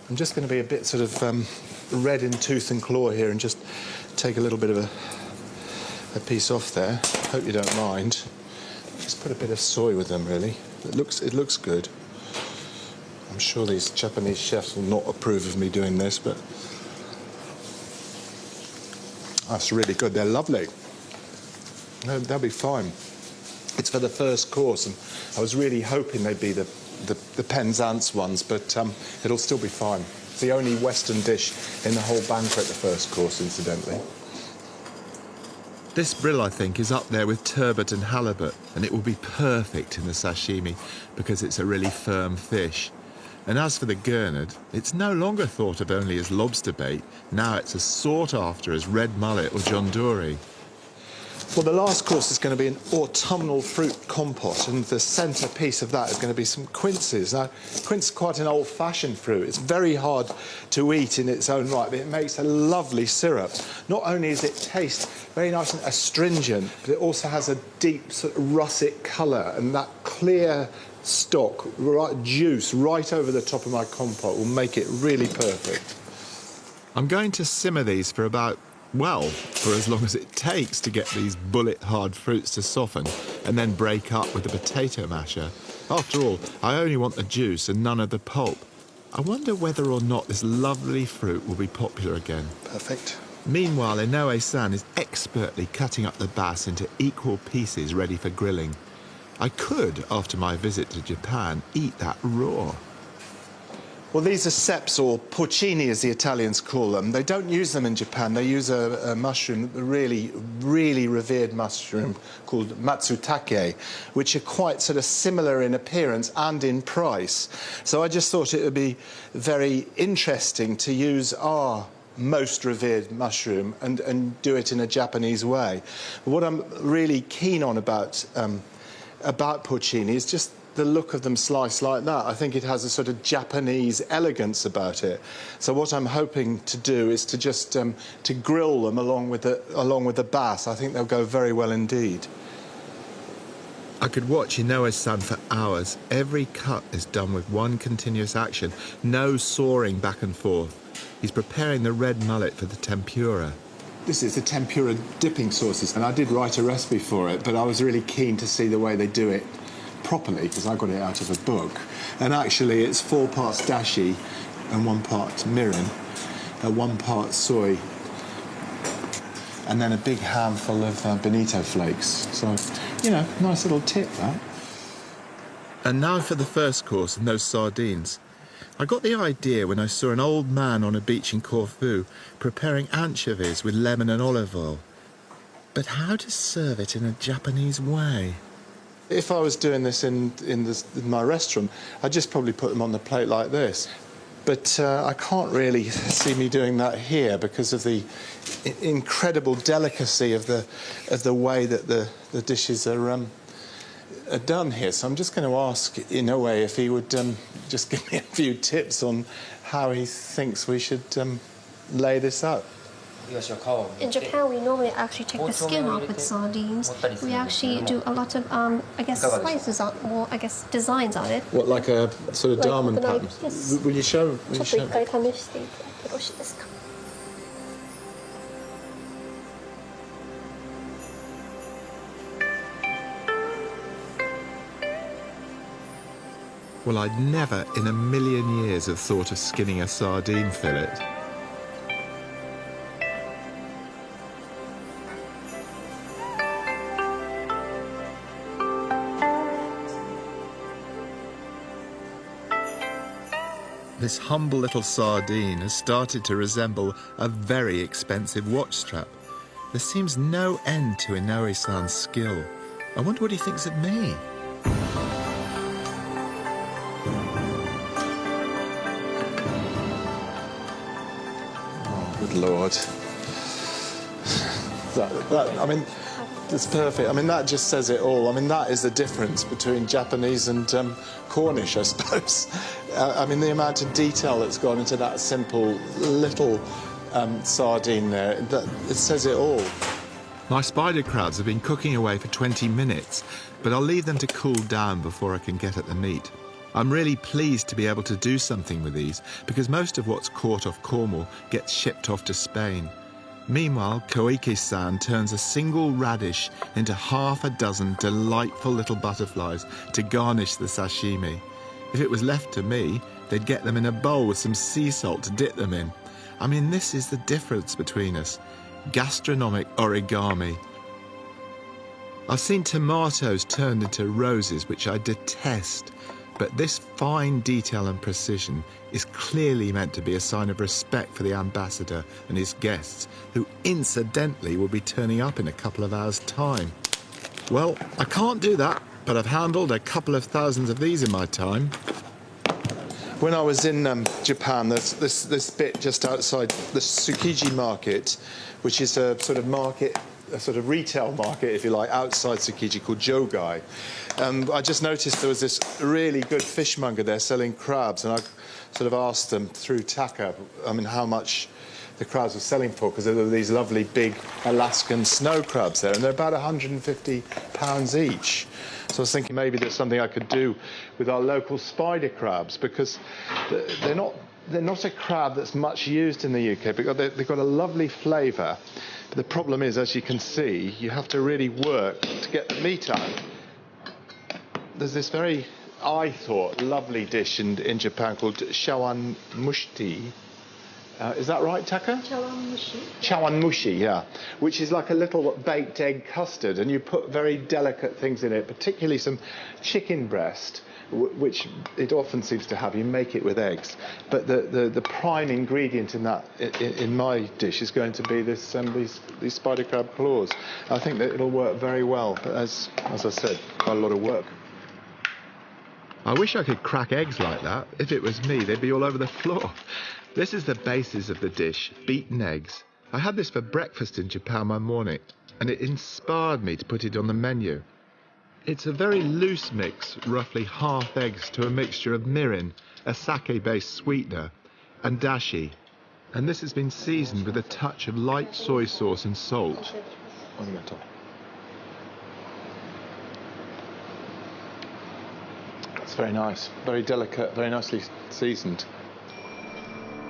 I'm just going to be a bit sort of red in tooth and claw here and just take a little bit of a piece off there. Hope you don't mind. Just put a bit of soy with them, really. It looks good. I'm sure these Japanese chefs will not approve of me doing this, but that's really good. They're lovely. They'll be fine. It's for the first course, and I was really hoping they'd be the Penzance ones, but it'll still be fine. It's the only Western dish in the whole banquet, the first course, incidentally. This brill, I think, is up there with turbot and halibut, and it will be perfect in the sashimi because it's a really firm fish. And as for the gurnard, it's no longer thought of only as lobster bait. Now it's as sought after as red mullet or John Dory. Well, the last course is going to be an autumnal fruit compote, and the centrepiece of that is going to be some quinces. Now, quince is quite an old-fashioned fruit. It's very hard to eat in its own right, but it makes a lovely syrup. Not only does it taste very nice and astringent, but it also has a deep sort of russet colour, and that clear stock, juice right over the top of my compote will make it really perfect. I'm going to simmer these for about, well, for as long as it takes to get these bullet-hard fruits to soften and then break up with the potato masher. After all, I only want the juice and none of the pulp. I wonder whether or not this lovely fruit will be popular again.
Perfect.
Meanwhile, Inoue-san is expertly cutting up the bass into equal pieces ready for grilling. I could, after my visit to Japan, eat that raw.
Well, these are ceps, or porcini as the Italians call them. They don't use them in Japan. They use a mushroom, a really, really revered mushroom called matsutake, which are quite sort of similar in appearance and in price. So I just thought it would be very interesting to use our most revered mushroom and do it in a Japanese way. What I'm really keen on about porcini is just the look of them sliced like that. I think it has a sort of Japanese elegance about it. So what I'm hoping to do is to just to grill them along with the bass. I think they'll go very well indeed.
I could watch Inoue-san for hours. Every cut is done with one continuous action, no sawing back and forth. He's preparing the red mullet for the tempura.
This is the tempura dipping sauces, and I did write a recipe for it, but I was really keen to see the way they do it properly, because I got it out of a book. And actually it's 4 parts dashi and 1 part mirin, 1 part soy, and then a big handful of bonito flakes. So, you know, nice little tip, that.
And now for the first course and those sardines. I got the idea when I saw an old man on a beach in Corfu preparing anchovies with lemon and olive oil. But how to serve it in a Japanese way?
If I was doing this in my restaurant, I'd just probably put them on the plate like this. But I can't really see me doing that here because of the incredible delicacy of the way that the dishes are done here. So I'm just going to ask Inoue if he would just give me a few tips on how he thinks we should lay this out.
In Japan, we normally actually take the skin off with sardines. We actually do a lot of, I guess, slices on, or I guess, designs on it.
What, like a sort of
Like
diamond
the
pattern?
knife, yes.
Will you show?
ちょっと一回試していただいてよろしいですか?
Well, I'd never in a million years have thought of skinning a sardine fillet. This humble little sardine has started to resemble a very expensive watch strap. There seems no end to Inoue-san's skill. I wonder what he thinks of me.
Oh, good Lord. I mean, it's perfect. I mean, that just says it all. I mean, that is the difference between Japanese and Cornish, I suppose. I mean, the amount of detail that's gone into that simple little sardine there, it says it all.
My spider crabs have been cooking away for 20 minutes, but I'll leave them to cool down before I can get at the meat. I'm really pleased to be able to do something with these, because most of what's caught off Cornwall gets shipped off to Spain. Meanwhile, Koike-san turns a single radish into half a dozen delightful little butterflies to garnish the sashimi. If it was left to me, they'd get them in a bowl with some sea salt to dip them in. I mean, this is the difference between us. Gastronomic origami. I've seen tomatoes turned into roses, which I detest, but this fine detail and precision is clearly meant to be a sign of respect for the ambassador and his guests, who incidentally will be turning up in a couple of hours' time. Well, I can't do that, but I've handled a couple of thousands of these in my time.
When I was in Japan, there's this bit just outside the Tsukiji market, which is a sort of market, a sort of retail market, if you like, outside Tsukiji called Jogai. I just noticed there was this really good fishmonger there selling crabs, and I sort of asked them through Taka, I mean, how much the crabs were selling for, because there were these lovely big Alaskan snow crabs there, and they're about £150 each. So I was thinking maybe there's something I could do with our local spider crabs, because they're not a crab that's much used in the UK, because they've got a lovely flavour. But the problem is, as you can see, you have to really work to get the meat out. There's this very, I thought, lovely dish in Japan called shawan mushti. Is that right, Taka?
Chawanmushi.
Chawanmushi, yeah. Which is like a little baked egg custard, and you put very delicate things in it, particularly some chicken breast, which it often seems to have. You make it with eggs. But the prime ingredient in that, in my dish, is going to be this these spider crab claws. I think that it'll work very well, but as I said, quite a lot of work.
I wish I could crack eggs like that. If it was me, they'd be all over the floor. This is the basis of the dish, beaten eggs. I had this for breakfast in Japan one morning, and it inspired me to put it on the menu. It's a very loose mix, roughly half eggs to a mixture of mirin, a sake-based sweetener, and dashi. And this has been seasoned with a touch of light soy sauce and salt.
It's very nice, very delicate, very nicely seasoned.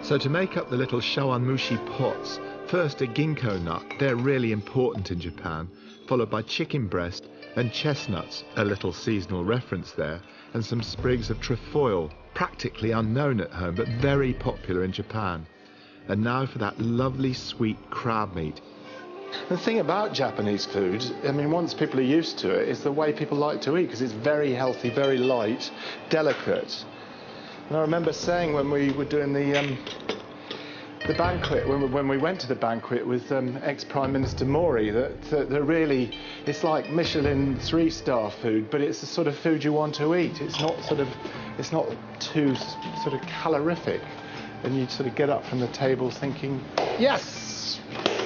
So to make up the little shawanmushi pots, first a ginkgo nut, they're really important in Japan, followed by chicken breast and chestnuts, a little seasonal reference there, and some sprigs of trefoil, practically unknown at home but very popular in Japan. And now for that lovely sweet crab meat.
The thing about Japanese food, I mean, once people are used to it, is the way people like to eat, because it's very healthy, very light, delicate. And I remember saying when we were doing the banquet, when we went to the banquet with ex-Prime Minister Mori, that really, it's like Michelin 3-star food, but it's the sort of food you want to eat. It's not too sort of calorific, and you sort of get up from the table thinking, yes,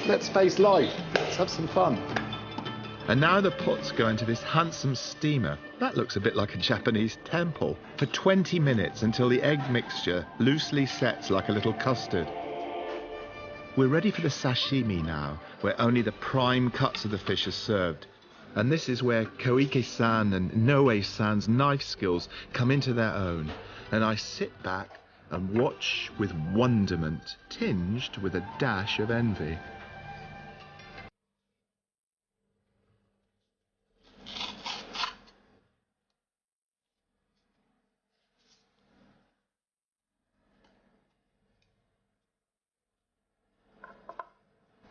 let's face life, let's have some fun.
And now the pots go into this handsome steamer. That looks a bit like a Japanese temple. For 20 minutes until the egg mixture loosely sets like a little custard. We're ready for the sashimi now, where only the prime cuts of the fish are served. And this is where Koike-san and Inoue-san's knife skills come into their own. And I sit back and watch with wonderment, tinged with a dash of envy.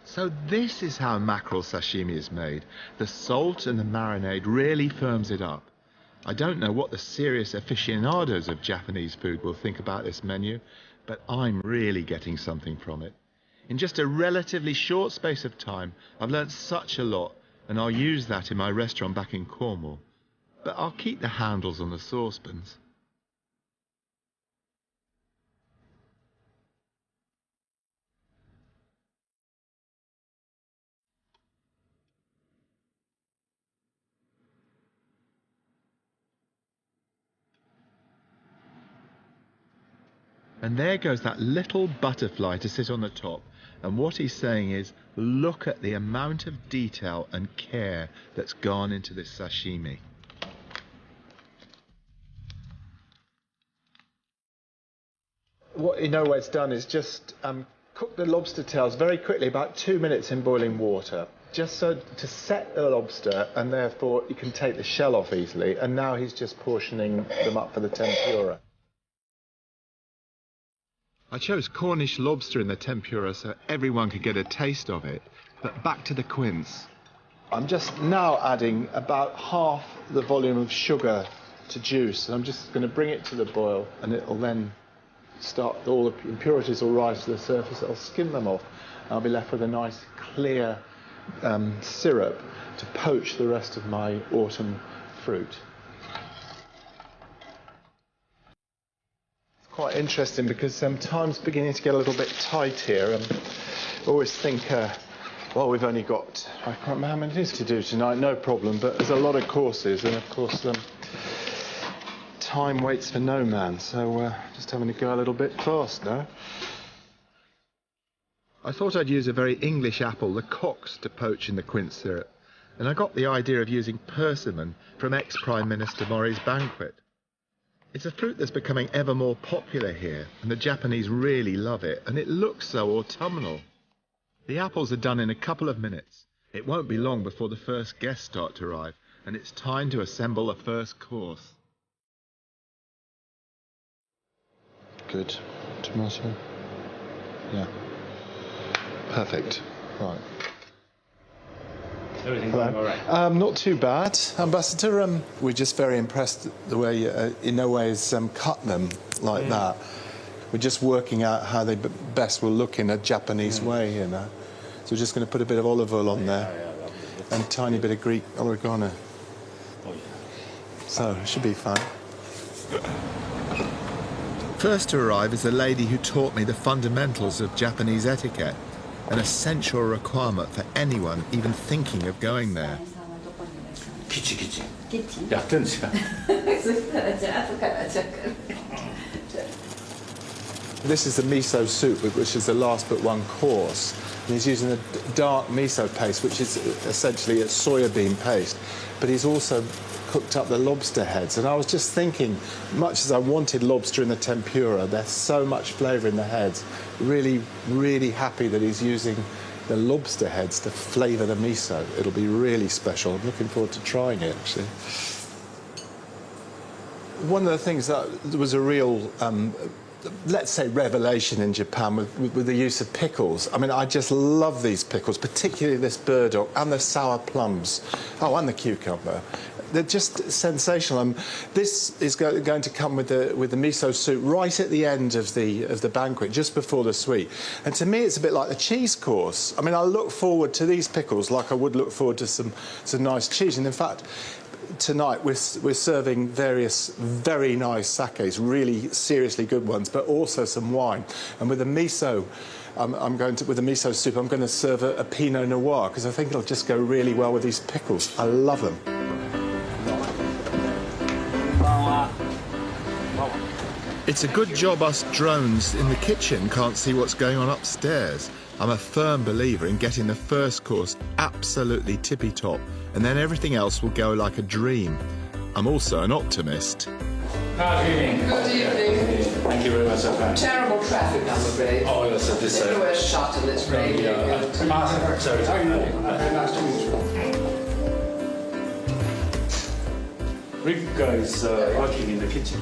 So this is how mackerel sashimi is made. The salt and the marinade really firms it up. I don't know what the serious aficionados of Japanese food will think about this menu, but I'm really getting something from it. In just a relatively short space of time, I've learnt such a lot, and I'll use that in my restaurant back in Cornwall. But I'll keep the handles on the saucepans. And there goes that little butterfly to sit on the top. And what he's saying is, look at the amount of detail and care that's gone into this sashimi.
What Inoue's done is just cook the lobster tails very quickly, about 2 minutes in boiling water, just so to set the lobster, and therefore you can take the shell off easily. And now he's just portioning them up for the tempura.
I chose Cornish lobster in the tempura so everyone could get a taste of it. But back to the quince.
I'm just now adding about half the volume of sugar to juice. And I'm just going to bring it to the boil, and it'll then start, all the impurities will rise to the surface. I'll skim them off. I'll be left with a nice clear syrup to poach the rest of my autumn fruit. Quite interesting because time's beginning to get a little bit tight here. I always think, well, we've only got, I can't remember how many it is to do tonight, no problem, but there's a lot of courses, and of course time waits for no man, so just having to go a little bit fast now.
I thought I'd use a very English apple, the Cox, to poach in the quince syrup, and I got the idea of using persimmon from ex-Prime Minister Mori's banquet. It's a fruit that's becoming ever more popular here, and the Japanese really love it, and it looks so autumnal. The apples are done in a couple of minutes. It won't be long before the first guests start to arrive, and it's time to assemble the first course.
Good. Tomato. Yeah. Perfect. Right.
Everything going all right?
Not too bad, Ambassador. We're just very impressed the way Inoue's cut them like that. We're just working out how they best will look in a Japanese way, you know. So we're just going to put a bit of olive oil on there and a tiny bit of Greek oregano. So it should be fine.
First to arrive is the lady who taught me the fundamentals of Japanese etiquette, an essential requirement for anyone even thinking of going there.
This is the miso soup, which is the last but one course. And he's using a dark miso paste, which is essentially a soya bean paste. But he's also cooked up the lobster heads. And I was just thinking, much as I wanted lobster in the tempura, there's so much flavour in the heads. Really, really happy that he's using the lobster heads to flavour the miso. It'll be really special. I'm looking forward to trying it, actually. One of the things that was a real, let's say, revelation in Japan with the use of pickles. I mean, I just love these pickles, particularly this burdock and the sour plums. Oh, and the cucumber. They're just sensational. This is going to come with the miso soup right at the end of the banquet, just before the sweet. And to me, it's a bit like the cheese course. I mean, I look forward to these pickles like I would look forward to some nice cheese. And in fact, tonight we're serving various very nice sakes, really seriously good ones, but also some wine. And with the miso, with the miso soup, I'm going to serve a Pinot Noir because I think it'll just go really well with these pickles. I love them.
It's a good job us drones in the kitchen can't see what's going on upstairs. I'm a firm believer in getting the first course absolutely tippy-top, and then everything else will go like a dream. I'm also an optimist.
Good evening.
Good evening.
Thank you very much, sir.
Terrible traffic, I'm afraid.
Oh, yes, sir. This,
Everywhere's shut and it's raining.
sorry.
Nice to meet you.
Rick is working in the kitchen.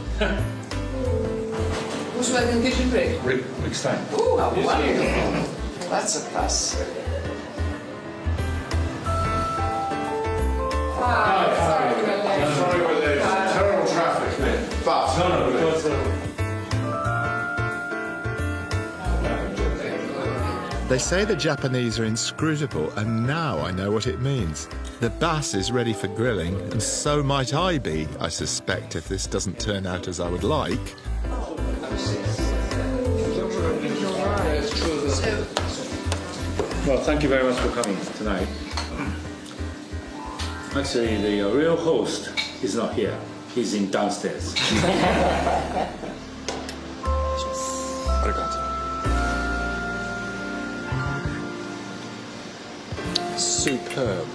Who's working in the kitchen, Rick?
Rick Stein.
Oh, how wonderful. That's a plus.
Sorry with the terrible traffic, but
No, because
They say the Japanese are inscrutable, and now I know what it means. The bass is ready for grilling, and so might I be, I suspect, if this doesn't turn out as I would like.
well, thank you very much for coming tonight. Actually, the real host is not here. He's in downstairs.
superb.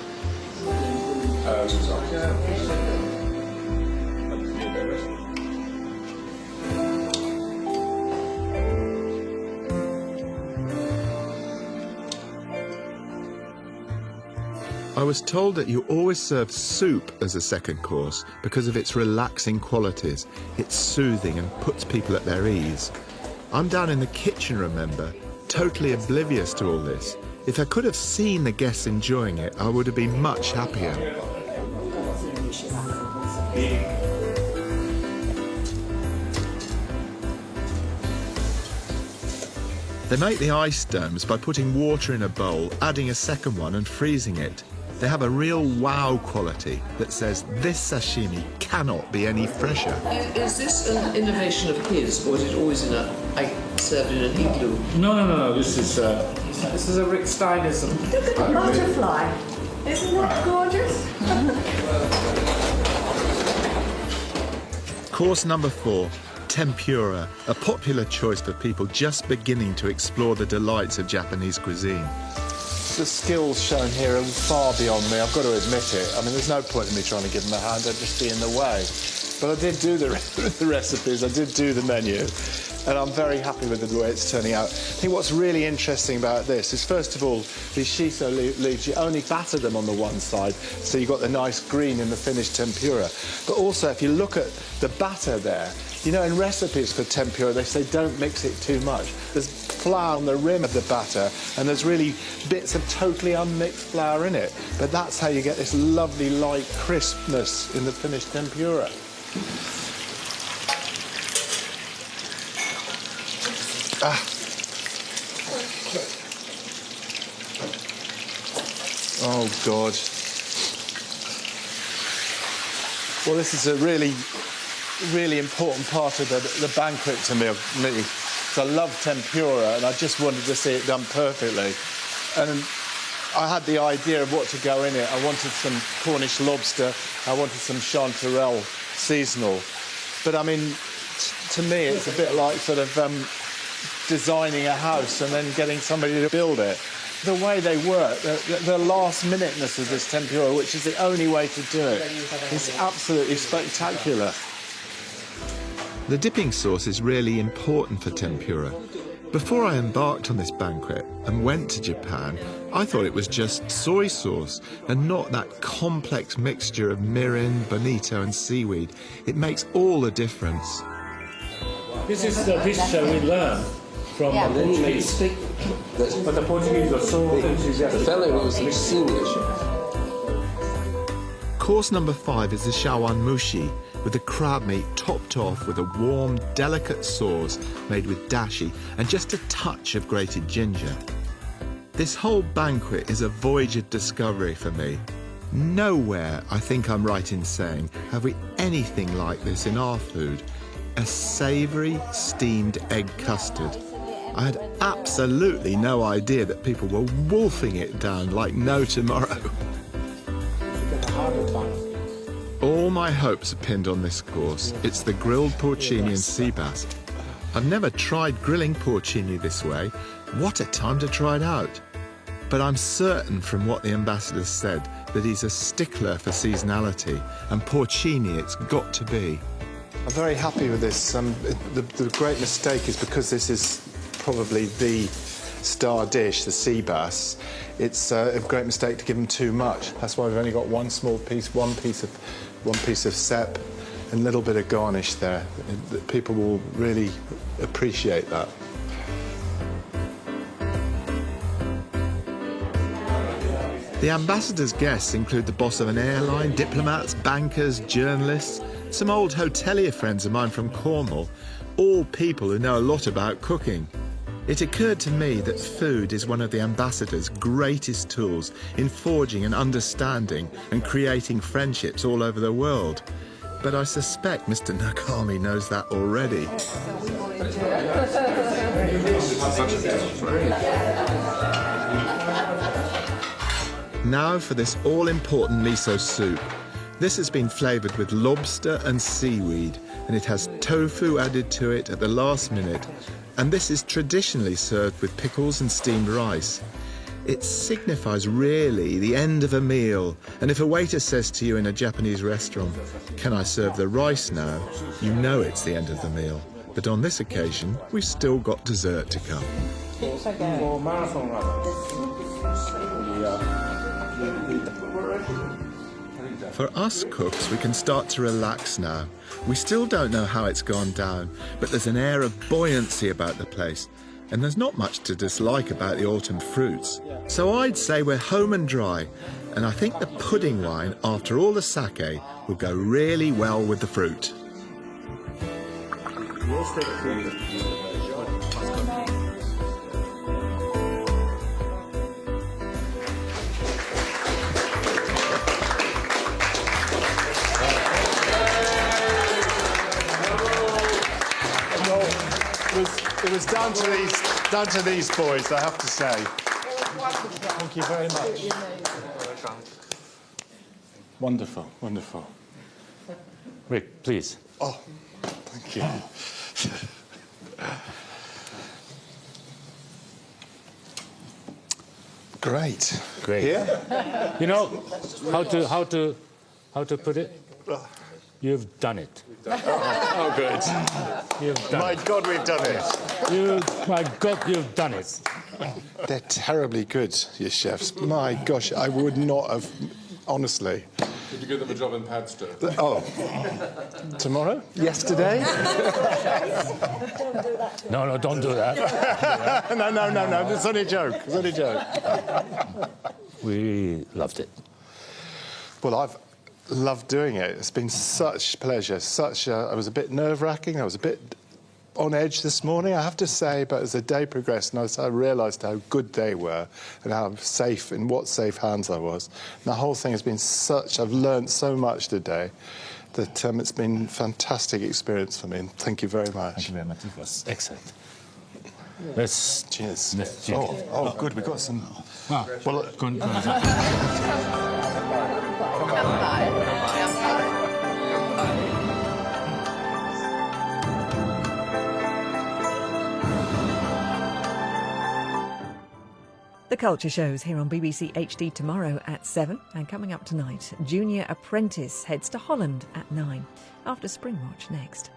I was told that you always serve soup as a second course because of its relaxing qualities. It's soothing and puts people at their ease. I'm down in the kitchen, remember, totally oblivious to all this. If I could have seen the guests enjoying it, I would have been much happier. They make the ice domes by putting water in a bowl, adding a second one and freezing it. They have a real wow quality that says this sashimi cannot be any fresher.
Is this an innovation of his, or is it always served in an igloo?
No. This is
a Rick Steinism.
Look at the butterfly. Isn't that gorgeous?
Course number 4, tempura, a popular choice for people just beginning to explore the delights of Japanese cuisine.
The skills shown here are far beyond me, I've got to admit it. I mean, there's no point in me trying to give them a hand, I'd just be in the way. But I did do the recipes, I did do the menu, and I'm very happy with the way it's turning out. I think what's really interesting about this is, first of all, these shiso leaves, you only batter them on the one side, so you've got the nice green in the finished tempura. But also, if you look at the batter there, you know, in recipes for tempura, they say don't mix it too much. There's flour on the rim of the batter, and there's really bits of totally unmixed flour in it. But that's how you get this lovely light crispness in the finished tempura. Oh, God. Well, this is a really important part of the banquet to me. So I love tempura, and I just wanted to see it done perfectly. And I had the idea of what to go in it. I wanted some Cornish lobster, I wanted some chanterelle seasonal. But I mean, to me, it's a bit like sort of designing a house and then getting somebody to build it. The way they work, the last-minuteness of this tempura, which is the only way to do it, is absolutely spectacular.
The dipping sauce is really important for tempura. Before I embarked on this banquet and went to Japan, I thought it was just soy sauce and not that complex mixture of mirin, bonito and seaweed. It makes all the difference.
This is the dish we learned from the Portuguese. But the Portuguese were so enthusiastic.
The fellow was extinguished.
Course number 5 is the shawan mushi, with the crab meat topped off with a warm, delicate sauce made with dashi and just a touch of grated ginger. This whole banquet is a voyage of discovery for me. Nowhere, I think I'm right in saying, have we anything like this in our food. A savoury, steamed egg custard. I had absolutely no idea that people were wolfing it down like no tomorrow. All my hopes are pinned on this course. It's the grilled porcini and sea bass. I've never tried grilling porcini this way, What a time to try it out. But I'm certain from what the ambassador said that he's a stickler for seasonality, and porcini it's got to be.
I'm very happy with this. The great mistake is because this is probably the star dish, the sea bass, it's a great mistake to give them too much. That's why we've only got one small piece, one piece of sep, and a little bit of garnish there. People will really appreciate that.
The ambassador's guests include the boss of an airline, diplomats, bankers, journalists, some old hotelier friends of mine from Cornwall, all people who know a lot about cooking. It occurred to me that food is one of the ambassador's greatest tools in forging an understanding and creating friendships all over the world. But I suspect Mr. Nakami knows that already. Now for this all-important miso soup. This has been flavoured with lobster and seaweed, and it has tofu added to it at the last minute, and this is traditionally served with pickles and steamed rice. It signifies really the end of a meal, and if a waiter says to you in a Japanese restaurant, "Can I serve the rice now?" you know it's the end of the meal. But on this occasion, we've still got dessert to come. For us cooks, we can start to relax now. We still don't know how it's gone down, but there's an air of buoyancy about the place, and there's not much to dislike about the autumn fruits. So I'd say we're home and dry, and I think the pudding wine, after all the sake, will go really well with the fruit.
It was down to these boys, I have to say. Thank you very much.
Wonderful, wonderful.
Rick, please.
Oh, thank you. Great.
Great.
Here?
You know how to put it? You've done it.
Oh, good.
You've done
My
it.
God, we've done it.
My God, you've done it.
They're terribly good, your chefs. My gosh, I would not have, honestly.
Did you give them a job in Padstow?
Oh, tomorrow? Yesterday?
No, don't do that.
No. It's only a joke. It's only a joke.
We loved it.
Well, I've loved doing it. It's been such pleasure. I was a bit nerve-wracking. I was a bit on edge this morning, I have to say, but as the day progressed, and I realised how good they were and how safe, in what safe hands I was. And the whole thing has been I've learned so much today that it's been a fantastic experience for me, and thank you very much.
Thank you very much. It was excellent. Let's
cheers.
Let's cheers.
Oh, good. We've got some.
Well,
The Culture Show's here on BBC HD tomorrow at 7, and coming up tonight, Junior Apprentice heads to Holland at 9, after Springwatch next.